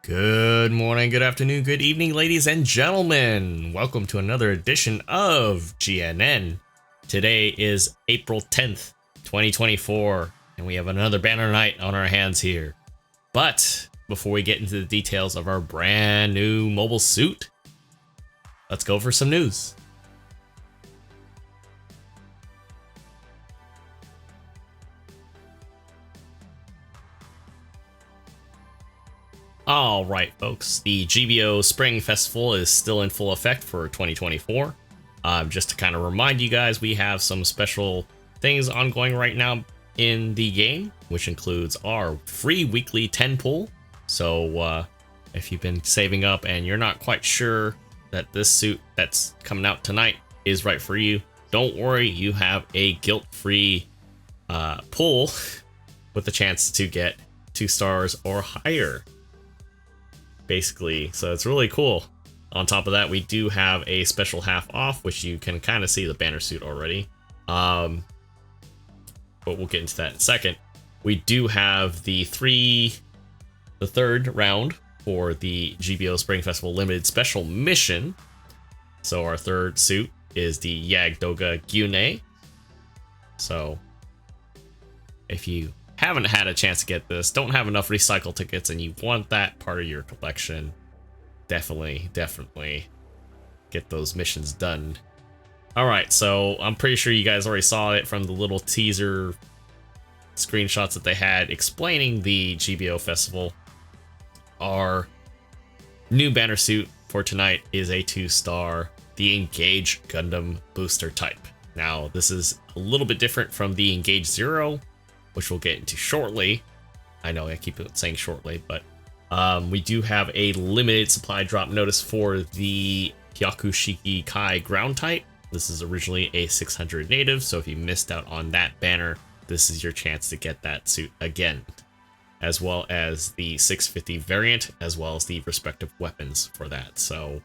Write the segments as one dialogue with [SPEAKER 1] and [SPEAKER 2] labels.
[SPEAKER 1] Good morning, good afternoon, good evening, ladies and gentlemen. Welcome to another edition of GNN. Today is April 10th, 2024, and we have another banner night on our hands here. But before we get into the details of our brand new mobile suit, let's go for some news. All right, folks, the GBO Spring Festival is still in full effect for 2024. Just to kind of remind you guys, we have some special things ongoing right now in the game, which includes our free weekly 10 pool. So if you've been saving up and you're not quite sure that this suit that's coming out tonight is right for you, don't worry, you have a guilt-free pool with a chance to get 2 stars or higher, basically. So it's really cool. On top of that, we do have a special half off, which you can kind of see the banner suit already. But we'll get into that in a second. We do have the third round for the GBO Spring Festival Limited Special Mission. So our third suit is the Yagdoga Gyune. So if you haven't had a chance to get this, don't have enough recycle tickets, and you want that part of your collection, definitely get those missions done. Alright, so I'm pretty sure you guys already saw it from the little teaser screenshots that they had explaining the GBO festival. Our new banner suit for tonight is a 2-star, the Engage Gundam Booster Type. Now, this is a little bit different from the Engage 0, which we'll get into shortly. I know I keep saying shortly, but we do have a limited supply drop notice for the Hyakushiki Kai ground type. This is originally a 600 native, so if you missed out on that banner, this is your chance to get that suit again, as well as the 650 variant, as well as the respective weapons for that. So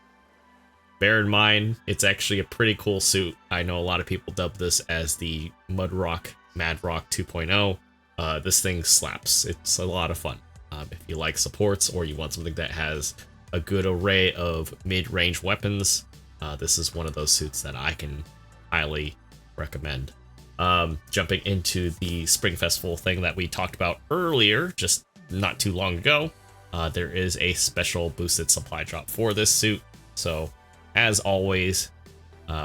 [SPEAKER 1] bear in mind, it's actually a pretty cool suit. I know a lot of people dub this as the Mad Rock 2.0. This thing slaps. It's a lot of fun. If you like supports or you want something that has a good array of mid-range weapons, this is one of those suits that I can highly recommend. Jumping into the Spring Festival thing that we talked about earlier, just not too long ago, there is a special boosted supply drop for this suit. So, as always,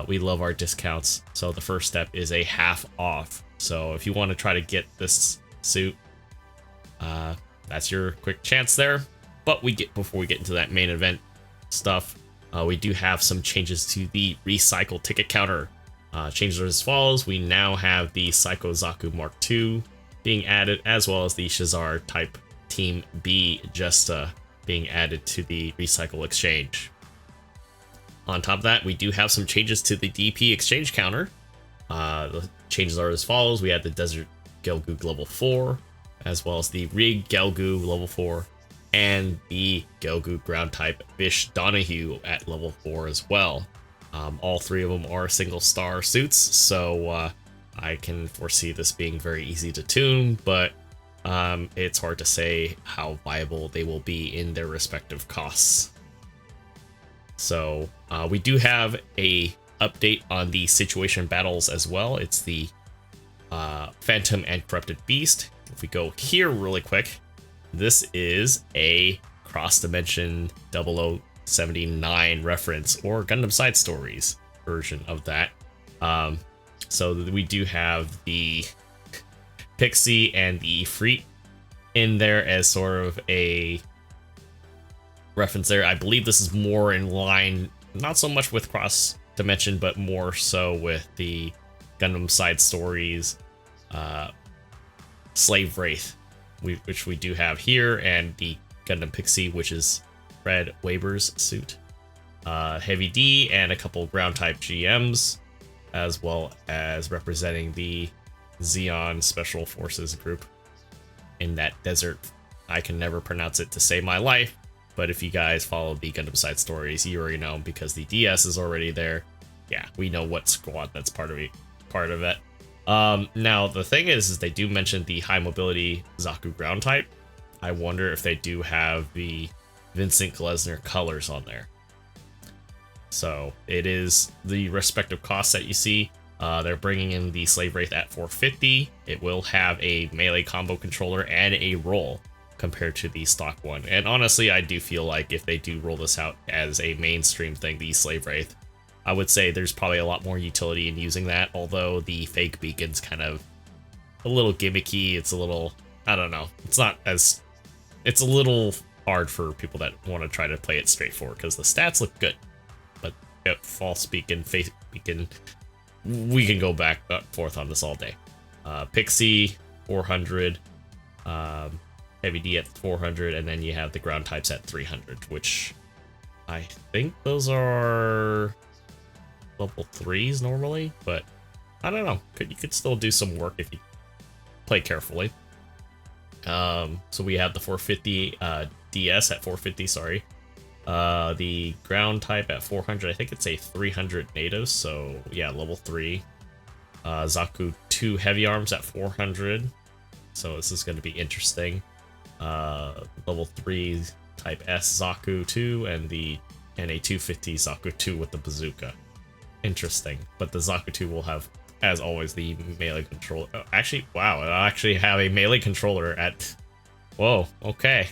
[SPEAKER 1] we love our discounts. So the first step is a half off. So if you want to try to get this suit, that's your quick chance there. But before we get into that main event stuff, we do have some changes to the recycle ticket counter. Changes are as follows. We now have the Psycho Zaku Mark II being added, as well as the Shazar Type Team B Jesta being added to the recycle exchange. On top of that, we do have some changes to the DP exchange counter. The changes are as follows. We have the Desert Gelgoog level 4, as well as the Rig Gelgoog level 4, and the Gelgoog ground type Bish Donahue at level 4 as well. All 3 of them are single star suits, so I can foresee this being very easy to tune, but it's hard to say how viable they will be in their respective costs. So we do have a update on the situation battles as well. It's the Phantom and Corrupted Beast. If we go here really quick, this is a cross-dimension 0079 reference, or Gundam Side Stories version of that. So we do have the Pixie and the Ifrit in there as sort of a reference there. I believe this is more in line, not so much with cross dimension, but more so with the Gundam Side Stories Slave Wraith, which we do have here, and the Gundam Pixie, which is Fred Weber's suit. Heavy D and a couple ground type GMs, as well as representing the Zeon Special Forces group in that desert. I can never pronounce it to save my life, but if you guys follow the Gundam Side Stories, you already know, because the DS is already there. Yeah, we know what squad that's part of it. Now the thing is they do mention the high mobility Zaku ground type. I wonder if they do have the Vincent Glesner colors on there. So it is the respective costs that you see. They're bringing in the Slave Wraith at 450. It will have a melee combo controller and a roll compared to the stock one. And honestly, I do feel like if they do roll this out as a mainstream thing, the Slave Wraith, I would say there's probably a lot more utility in using that, although the fake beacon's kind of a little gimmicky. It's a little, I don't know. It's a little hard for people that want to try to play it straightforward because the stats look good. But false beacon, fake beacon, we can go back and forth on this all day. Pixie, 400, Heavy D at 400, and then you have the ground types at 300, which I think those are level 3s normally, but I don't know. You could still do some work if you play carefully. So we have the 450 DS at 450, sorry. The ground type at 400, I think it's a 300 native, so yeah, level 3. Zaku 2 heavy arms at 400, so this is going to be interesting. Level 3 type S Zaku 2 and a 250 Zaku 2 with the bazooka. Interesting, but the Zaku 2 will have, as always, the melee controller. Oh, actually, wow, it'll actually have a melee controller at... Whoa, okay.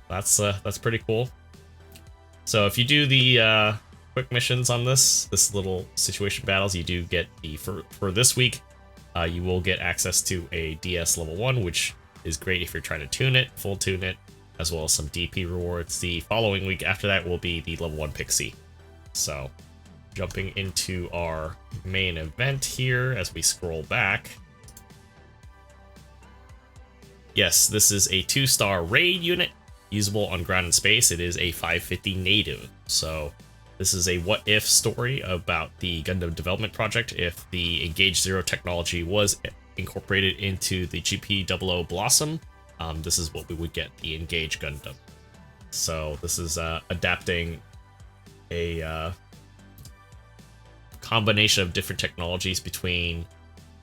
[SPEAKER 1] That's pretty cool. So if you do the quick missions on this little situation battles, you do get the, for this week, you will get access to a DS level 1, which is great if you're trying to tune it, full tune it, as well as some DP rewards. The following week after that will be the level 1 Pixie. So, jumping into our main event here as we scroll back. Yes, this is a 2-star raid unit, usable on ground and space. It is a 550 native. So, this is a what-if story about the Gundam development project if the Engage 0 technology was incorporated into the GP00 Blossom. This is what we would get, the Engage Gundam. So this is adapting a combination of different technologies between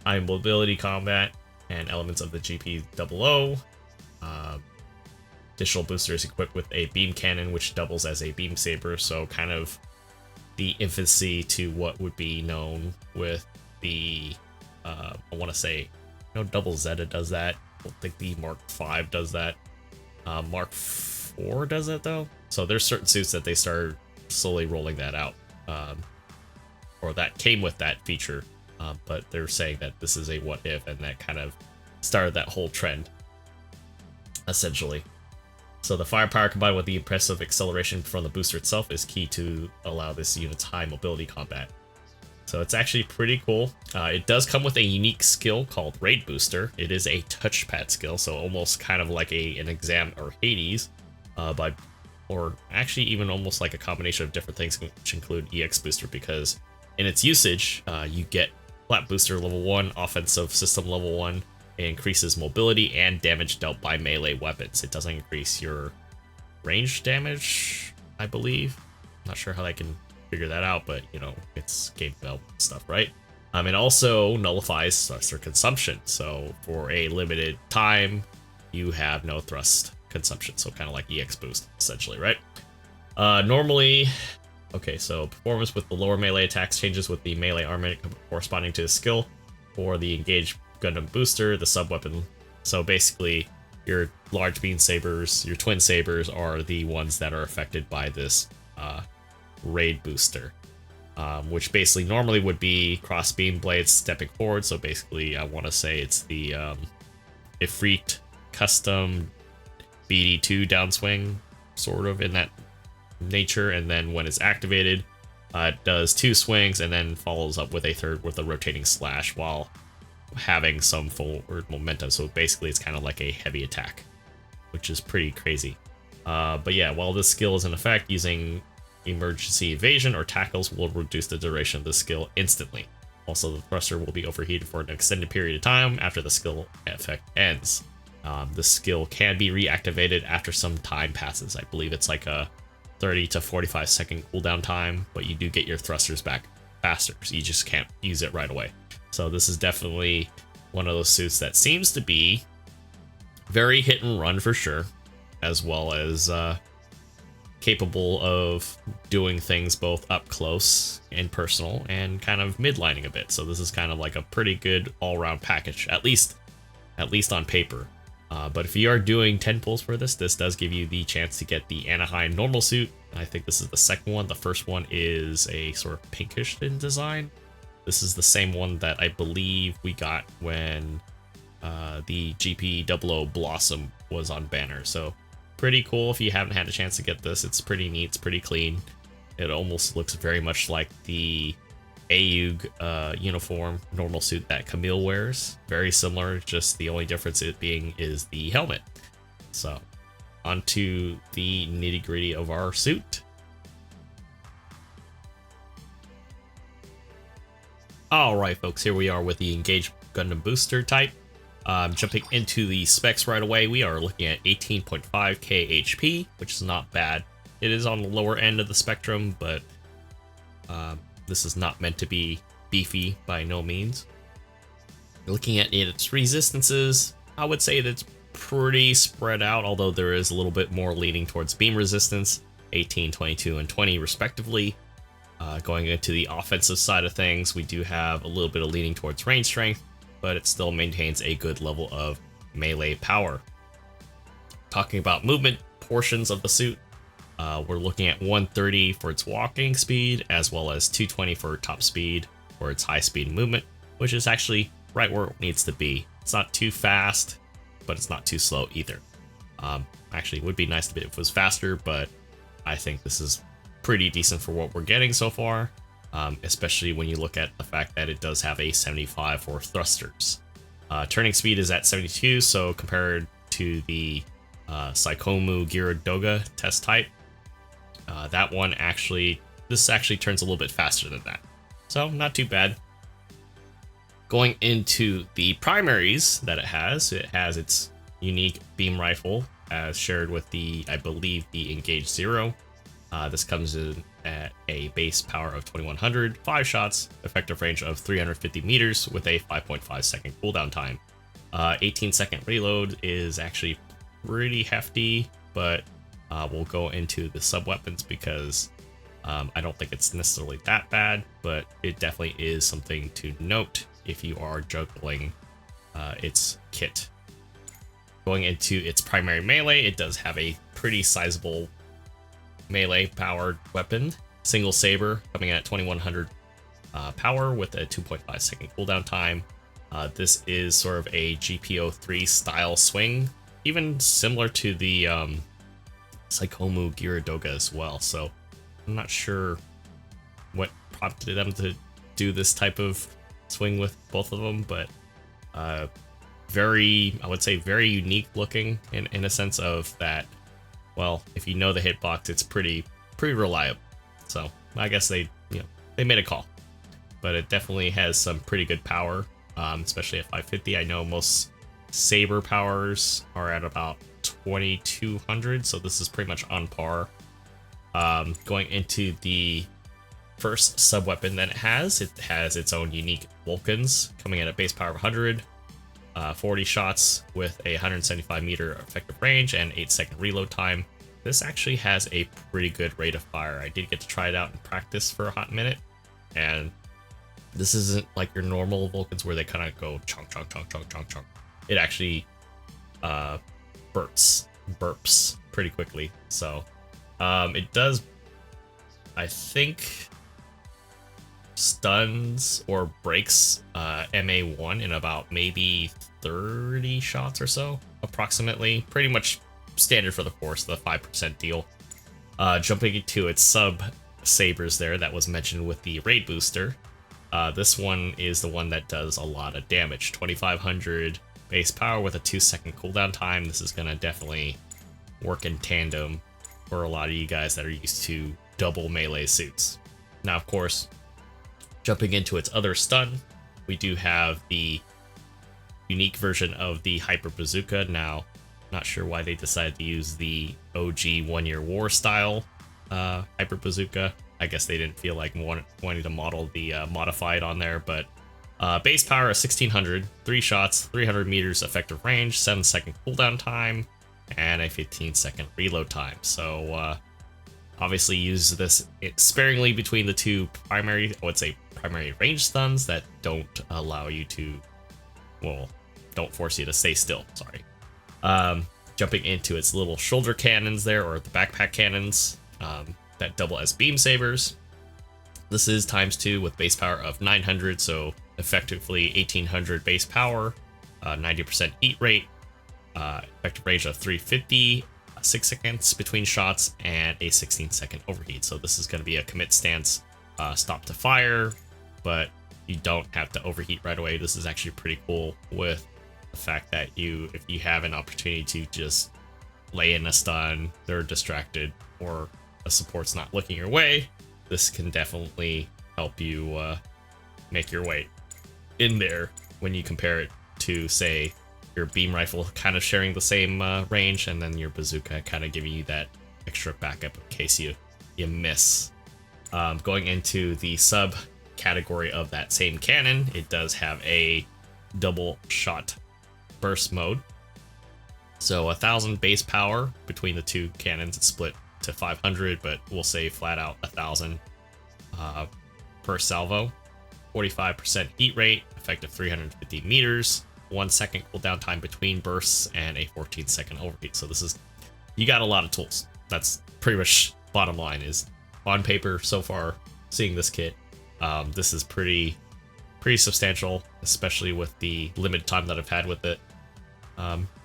[SPEAKER 1] high mobility combat and elements of the GP00. Additional booster is equipped with a beam cannon, which doubles as a beam saber, so kind of the infancy to what would be known with the I want to say, Double Zeta does that. I don't think the Mark V does that. Mark IV does it though. So there's certain suits that they started slowly rolling that out, or that came with that feature. But they're saying that this is a what if, and that kind of started that whole trend, essentially. So the firepower combined with the impressive acceleration from the booster itself is key to allow this unit's high mobility combat. So it's actually pretty cool. It does come with a unique skill called Raid Booster. It is a touchpad skill, so almost kind of like an exam or Hades, or actually even almost like a combination of different things, which include EX Booster, because in its usage, you get Flat Booster level 1, Offensive System level 1. It increases mobility and damage dealt by melee weapons. It doesn't increase your range damage, I believe. Not sure how I can figure that out, but it's game development stuff, right? It also nullifies thruster consumption, so for a limited time you have no thrust consumption, so kind of like EX boost essentially, right? Normally, okay, so performance with the lower melee attacks changes with the melee armament corresponding to the skill. For the Engage Gundam Booster, the sub weapon, so basically your large beam sabers, your twin sabers are the ones that are affected by this Raid Booster, which basically normally would be cross beam blades stepping forward. So basically, I want to say it's the Ifrit custom BD2 downswing, sort of in that nature. And then when it's activated, it does 2 swings and then follows up with a third with a rotating slash while having some forward momentum. So basically, it's kind of like a heavy attack, which is pretty crazy. But yeah, while this skill is in effect, using emergency evasion or tackles will reduce the duration of the skill instantly. Also, the thruster will be overheated for an extended period of time after the skill effect ends. The skill can be reactivated after some time passes. I believe it's like a 30 to 45 second cooldown time, but you do get your thrusters back faster, so you just can't use it right away. So this is definitely one of those suits that seems to be very hit and run for sure, as well as capable of doing things both up close and personal and kind of midlining a bit. So this is kind of like a pretty good all-around package, at least on paper. But if you are doing 10 pulls for this does give you the chance to get the Anaheim normal suit. I think this is the second one. The first one is a sort of pinkish in design. This is the same one that I believe we got when the GP00 Blossom was on banner. So pretty cool if you haven't had a chance to get this. It's pretty neat, it's pretty clean. It almost looks very much like the AUG uniform normal suit that Camille wears. Very similar, just the only difference it being is the helmet. So onto the nitty gritty of our suit. Alright folks, here we are with the Engage Gundam Booster Type. Jumping into the specs right away, we are looking at 18.5k HP, which is not bad. It is on the lower end of the spectrum, but this is not meant to be beefy by no means. Looking at its resistances, I would say that it's pretty spread out, although there is a little bit more leaning towards beam resistance, 18, 22, and 20 respectively. Going into the offensive side of things, we do have a little bit of leaning towards range strength, but it still maintains a good level of melee power. Talking about movement portions of the suit, we're looking at 130 for its walking speed, as well as 220 for top speed for its high speed movement, which is actually right where it needs to be. It's not too fast, but it's not too slow either. Actually, it would be nice if it was faster, but I think this is pretty decent for what we're getting so far. Especially when you look at the fact that it does have a 75 for thrusters. Turning speed is at 72, so compared to the Saikomu Giradoga test type, this actually turns a little bit faster than that. So not too bad. Going into the primaries that it has its unique beam rifle as shared with I believe the Engage Zero. This comes in at a base power of 2100, 5 shots, effective range of 350 meters with a 5.5 second cooldown time. 18-second reload is actually pretty hefty, but we'll go into the sub-weapons because I don't think it's necessarily that bad, but it definitely is something to note if you are juggling its kit. Going into its primary melee, it does have a pretty sizable melee powered weapon. Single saber coming in at 2100 power with a 2.5 second cooldown time. This is sort of a GP03 style swing, even similar to the Saikomu Giradoga as well. So I'm not sure what prompted them to do this type of swing with both of them, but I would say very unique looking in a sense of that. Well, if you know the hitbox, it's pretty reliable. So I guess they made a call, but it definitely has some pretty good power, especially at 550. I know most saber powers are at about 2200, so this is pretty much on par. Going into the first sub weapon that it has its own unique Vulcans coming in at base power of 100. 40 shots with a 175 meter effective range and 8-second reload time. This actually has a pretty good rate of fire. I did get to try it out in practice for a hot minute, and this isn't like your normal Vulcans where they kind of go chunk, chunk, chunk, chunk, chunk, chunk. It actually burps pretty quickly. So it does, I think, stuns or breaks MA1 in about maybe 30 shots or so, approximately. Pretty much standard for the Force, the 5% deal. Jumping into its sub sabers there that was mentioned with the raid booster. This one is the one that does a lot of damage. 2500 base power with a 2-second cooldown time. This is gonna definitely work in tandem for a lot of you guys that are used to double melee suits. Now, of course, jumping into its other stun, we do have the unique version of the Hyper Bazooka. Now, not sure why they decided to use the OG One-Year War style Hyper Bazooka. I guess they didn't feel like wanting to model the modified on there, but base power of 1600, 3 shots, 300 meters effective range, 7-second cooldown time, and a 15-second reload time. So Obviously use this sparingly between the two primary, I would say primary range stuns that don't allow you to, well, don't force you to stay still, sorry. Jumping into its little shoulder cannons there, or the backpack cannons, that double as beam sabers. This is ×2 with base power of 900, so effectively 1800 base power, 90% heat rate, effective range of 350, 6 seconds between shots, and a 16-second overheat. So this is going to be a commit stance, stop to fire, but you don't have to overheat right away. This is actually pretty cool with the fact that if you have an opportunity to just lay in a stun, they're distracted, or a support's not looking your way, this can definitely help you make your way in there when you compare it to, say, your beam rifle kind of sharing the same range, and then your bazooka kind of giving you that extra backup in case you miss. Going into the sub category of that same cannon, it does have a double shot burst mode. So 1000 base power between the two cannons. It's split to 500, but we'll say flat out 1000 per salvo. 45% heat rate, effective 350 meters, 1 second cooldown time between bursts, and a 14-second overheat. So this is, you got a lot of tools. That's pretty much bottom line. Is on paper so far, seeing this kit, this is pretty substantial, especially with the limited time that I've had with it.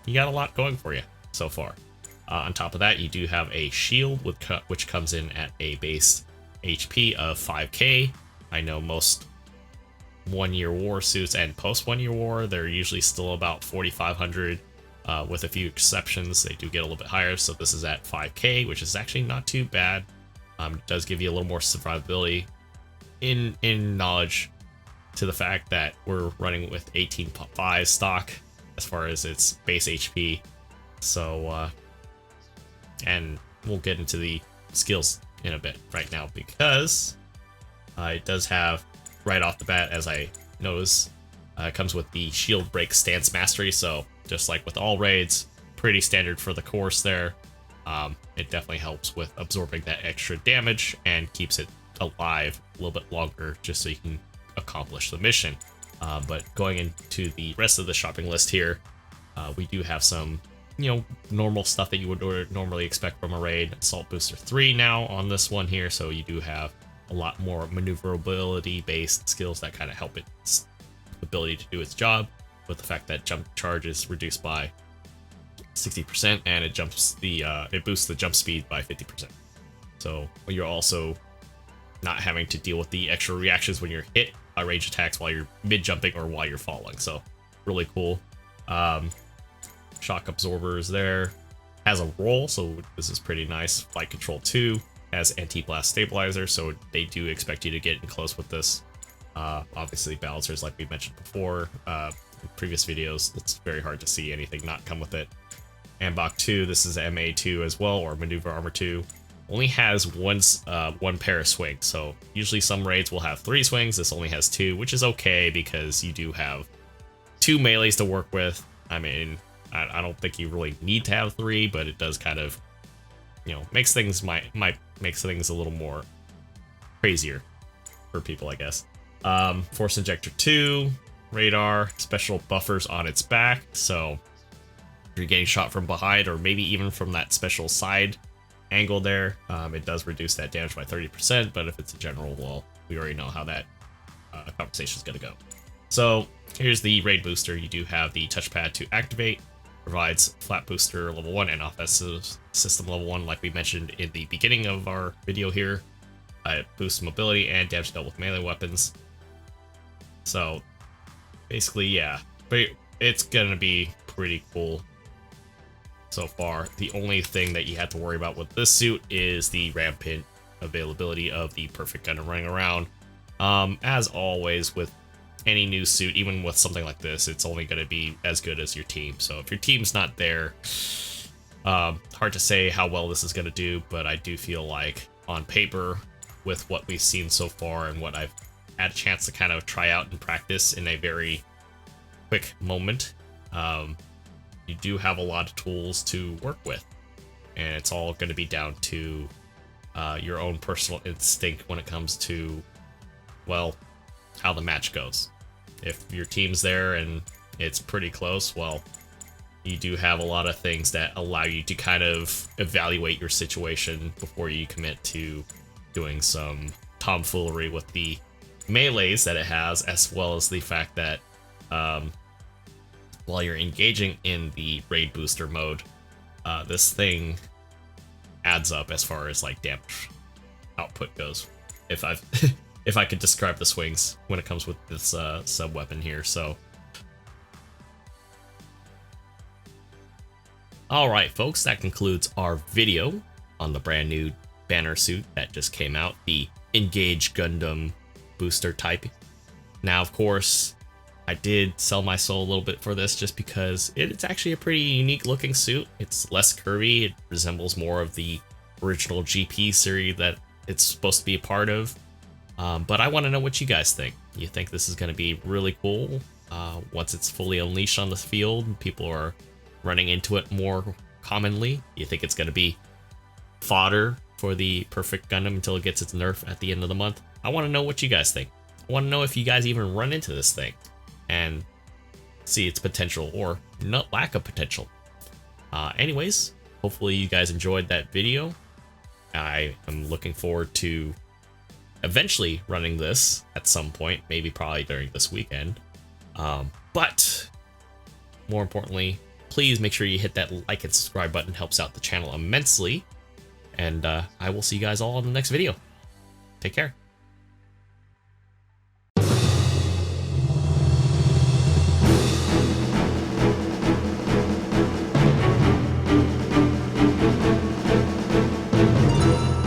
[SPEAKER 1] You got a lot going for you so far. On top of that, you do have a shield which comes in at a base HP of 5k. I know most 1-year war suits and post 1-year war, they're usually still about 4500. With a few exceptions, they do get a little bit higher. So this is at 5k, which is actually not too bad. It does give you a little more survivability in knowledge to the fact that we're running with 18.5 stock as far as its base HP. So, and we'll get into the skills in a bit right now, because it does have, right off the bat, as I notice, it comes with the shield break stance mastery. So just like with all raids, pretty standard for the course there. It definitely helps with absorbing that extra damage and keeps it alive a little bit longer, just so you can accomplish the mission. But going into the rest of the shopping list here, we do have some, normal stuff that you would normally expect from a raid. Assault Booster 3 now on this one here, so you do have a lot more maneuverability based skills that kind of help its ability to do its job, with the fact that jump charge is reduced by 60%, and it boosts the jump speed by 50%. So you're also not having to deal with the extra reactions when you're hit by range attacks while you're mid jumping or while you're falling. So really cool. Shock absorbers there. Has a roll, so this is pretty nice. Flight Control 2 has anti-blast stabilizer, so they do expect you to get in close with this. Obviously balancers, like we mentioned before in previous videos, it's very hard to see anything not come with it. Ambach 2, this is MA2 as well, or Maneuver Armor 2. Only has one pair of swings, so usually some raids will have 3 swings. This only has 2, which is okay because you do have 2 melees to work with. I mean, I don't think you really need to have 3, but it does kind of, makes things makes things a little more crazier for people, I guess. Force Injector 2, radar, special buffers on its back, so if you're getting shot from behind or maybe even from that special side angle there, it does reduce that damage by 30%, but if it's a general, well, we already know how that conversation is going to go. So here's the raid booster. You do have the touchpad to activate, provides flat booster level 1 and offensive system level 1, like we mentioned in the beginning of our video here. It boosts mobility and damage dealt with melee weapons. So basically, yeah, but it's gonna be pretty cool so far. The only thing that you have to worry about with this suit is the rampant availability of the perfect gunner running around. As always with any new suit, even with something like this, it's only going to be as good as your team. So if your team's not there, hard to say how well this is going to do, but I do feel like on paper, with what we've seen so far and what I've had a chance to kind of try out and practice in a very quick moment, you do have a lot of tools to work with, and it's all going to be down to your own personal instinct when it comes to, well, how the match goes. If your team's there and it's pretty close, well, you do have a lot of things that allow you to kind of evaluate your situation before you commit to doing some tomfoolery with the melees that it has, as well as the fact that while you're engaging in the raid booster mode, this thing adds up as far as like damage output goes. If I've if I could describe the swings when it comes with this sub weapon here. So all right, folks, that concludes our video on the brand new banner suit that just came out, the Engage Gundam Booster Type. Now, of course, I did sell my soul a little bit for this just because it's actually a pretty unique looking suit. It's less curvy. It resembles more of the original GP series that it's supposed to be a part of. But I want to know what you guys think. You think this is going to be really cool once it's fully unleashed on the field and people are running into it more commonly? You think it's going to be fodder for the perfect Gundam until it gets its nerf at the end of the month? I want to know what you guys think. I want to know if you guys even run into this thing and see its potential or not lack of potential. Anyways, hopefully you guys enjoyed that video. I am looking forward to eventually running this at some point, maybe probably during this weekend. But more importantly, please make sure you hit that like and subscribe button. It helps out the channel immensely. And I will see you guys all in the next video. Take care.